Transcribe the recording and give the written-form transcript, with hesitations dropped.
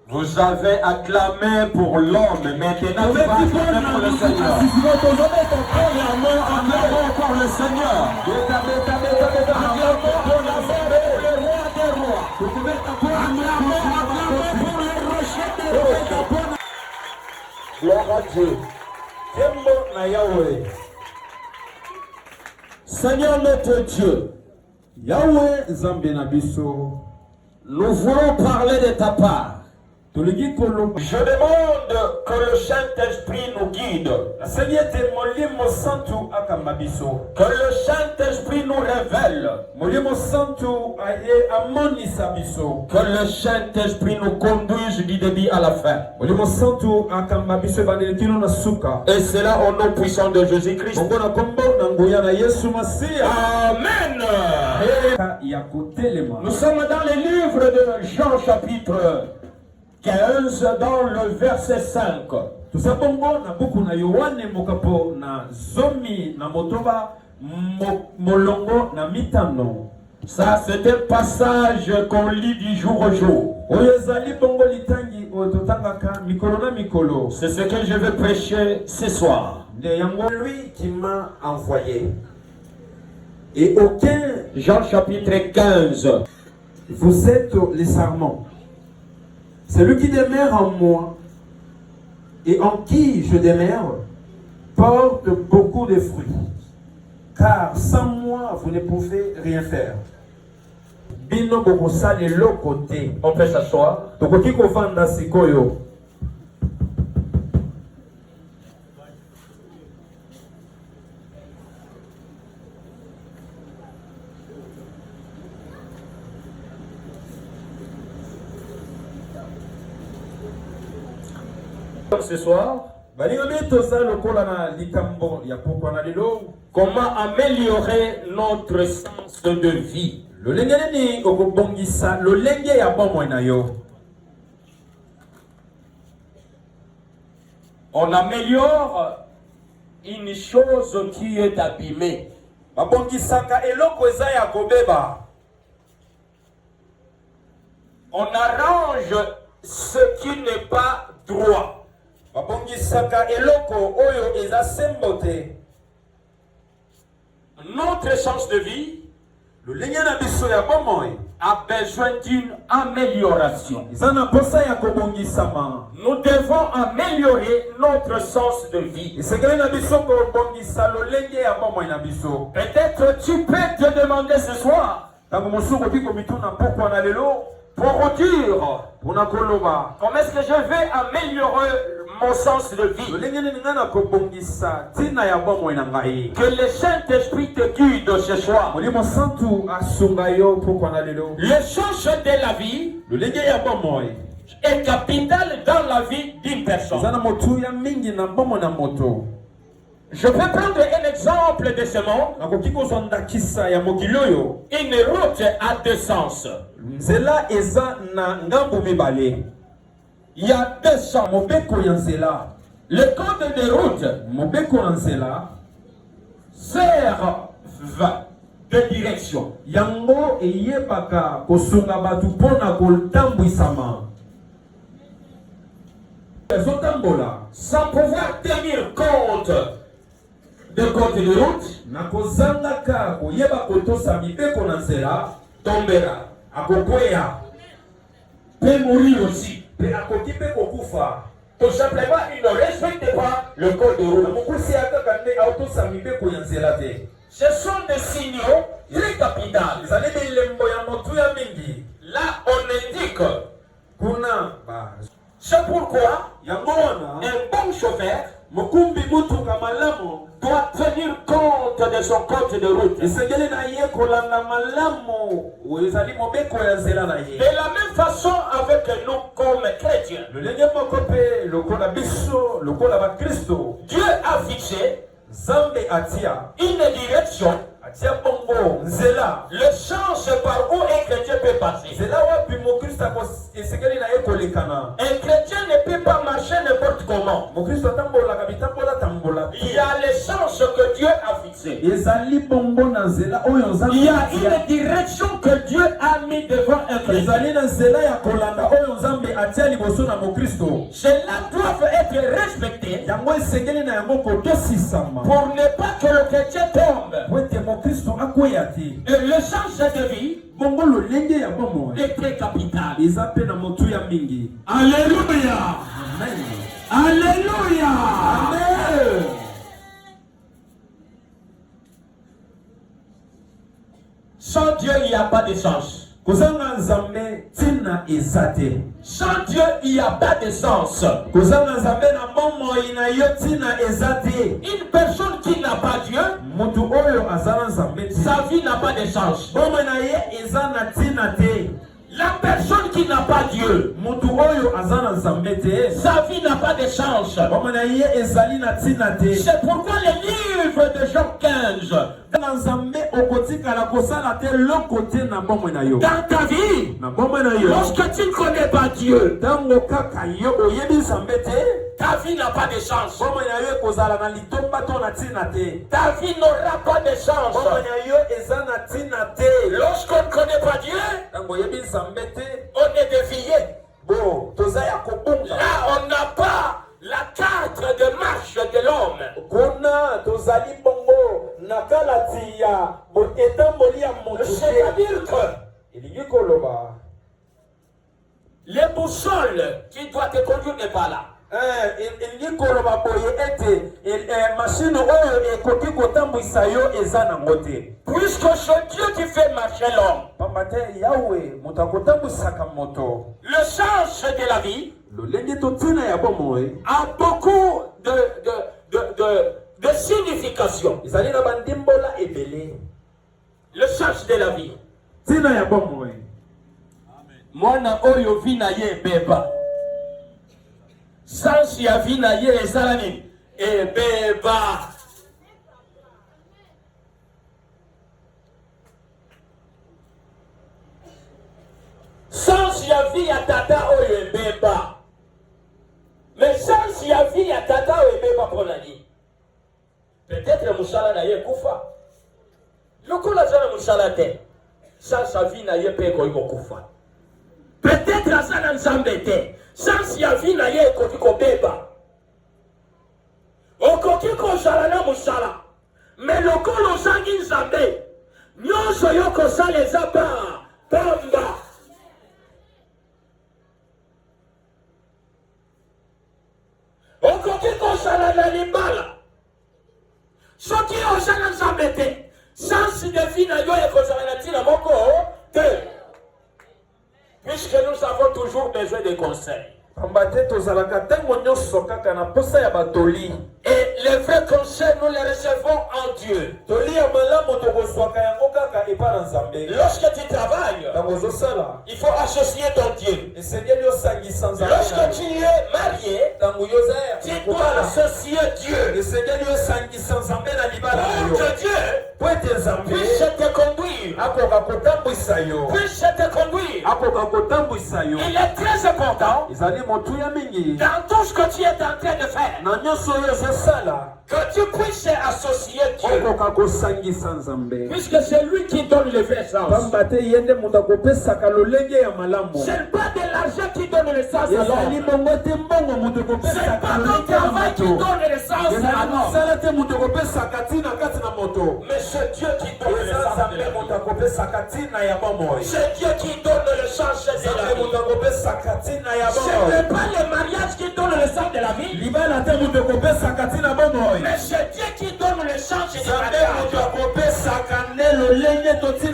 Vous avez acclamé pour l'homme, maintenant vous allez acclamer pour le Seigneur. Acclamons pour le Seigneur. Gloire à Dieu. Seigneur notre Dieu, Yahweh Zambé Nabiso, nous voulons parler de ta part. Je demande que le Saint-Esprit nous guide. Que le Saint-Esprit nous révèle. Que le Saint-Esprit nous conduise du début à la fin. Et cela au nom puissant de Jésus-Christ. Amen. Nous sommes dans le livre de Jean chapitre 15 dans le verset 5. Ça, c'est un passage qu'on lit du jour au jour. C'est ce que je vais prêcher ce soir. Lui qui m'a envoyé. Et aucun, Jean chapitre 15. Vous êtes les sarments. Celui qui demeure en moi et en qui je demeure porte beaucoup de fruits. Car sans moi, vous ne pouvez rien faire. On peut s'asseoir. Ce soir, comment améliorer notre sens de vie. On améliore une chose qui est abîmée. On arrange ce qui n'est pas droit. Notre sens de vie a besoin d'une amélioration. Nous devons améliorer notre sens de vie. Peut-être tu peux te demander ce soir pour dire comment est-ce que je vais améliorer mon sens de vie. Que le Saint-Esprit te guide ce soir. Le sens de la vie est capital dans la vie d'une personne. Je peux prendre un exemple de ce monde. Une route a deux sens. Il y a deux sens. Le code de route sert de direction. Sans pouvoir tenir compte de code de route, tombera, peut mourir aussi. Tout simplement, il ne respecte pas le code de route. Ce sont des signaux très capitaux. Là, on indique. C'est pourquoi un bon chauffeur doit tenir compte de son code de route. De la même façon avec nous comme chrétiens. Dieu a fixé une direction. Le sens par où un chrétien peut passer. Un chrétien ne peut pas marcher n'importe comment. Il y a le sens que Dieu a fixé. Il y a une direction que Dieu a mis devant un chrétien. Cela doit être respecté pour ne pas que le chrétien tombe. Et le sens de vie est très capital. Alléluia. Amen. Alléluia. Amen. Sans Dieu, il n'y a pas de sens. Sans Dieu, il n'y a pas de sens. Une personne qui n'a pas Dieu, sa vie n'a pas de sens. La personne qui n'a pas Dieu, sa vie n'a pas de sens. C'est pourquoi le livre de Jean 15, dans ta vie, lorsque tu ne connais pas Dieu, ta vie n'a pas de sens. Ta vie n'aura pas de sens. Lorsqu'on ne connaît pas Dieu, on est dévié. Là, on n'a pas la carte de marche de l'homme. C'est-à-dire que les boussoles qui doivent te conduire n'est pas là. Puisque c'est Dieu qui fait marcher l'homme. Le sens de la vie a beaucoup de signification. Le sens de la vie. Mwana oyo vina ye beba. Sans ya vina ye ezalani e beba. Sans ya vie ya tata oyo e beba. Mais sans ya vie ya tata oyo e beba ponani. Peut-être musala na ye kufa. Lokola zana musala te. Sans sa vie na ye pe ko kufa. Peut-être à ça n'ensemble sans ya vie na ye koki ko beba. Okoki ko sala na musala. Mais lokolo sangi nzambe. Nyonso yoko sale zaba pamba. Okoki ko sala na libala. Soki o sala nzambe te. Sans de vie na yo e ko sala na tina moko te. Puisque nous avons toujours besoin de conseils. Et les vrais conseils, nous les recevons en Dieu. Lorsque tu travailles, il faut associer ton Dieu. Lorsque tu es marié, tu dois associer Dieu. Pour que Dieu puisse te conduire. Puisse te conduire. Il est très important dans tout ce que tu es en train de faire, que tu puisses associer Dieu. Puisque c'est lui qui donne le vrai sens. C'est pas de l'argent qui donne le sens à l'homme. C'est pas ton travail qui donne le sens à l'homme. Mais c'est Dieu qui donne le sens de la vie. C'est Dieu qui donne le sens de la vie. Ce n'est pas le mariage qui donne le sens de la vie. Mais c'est Dieu qui donne le sens de la vie.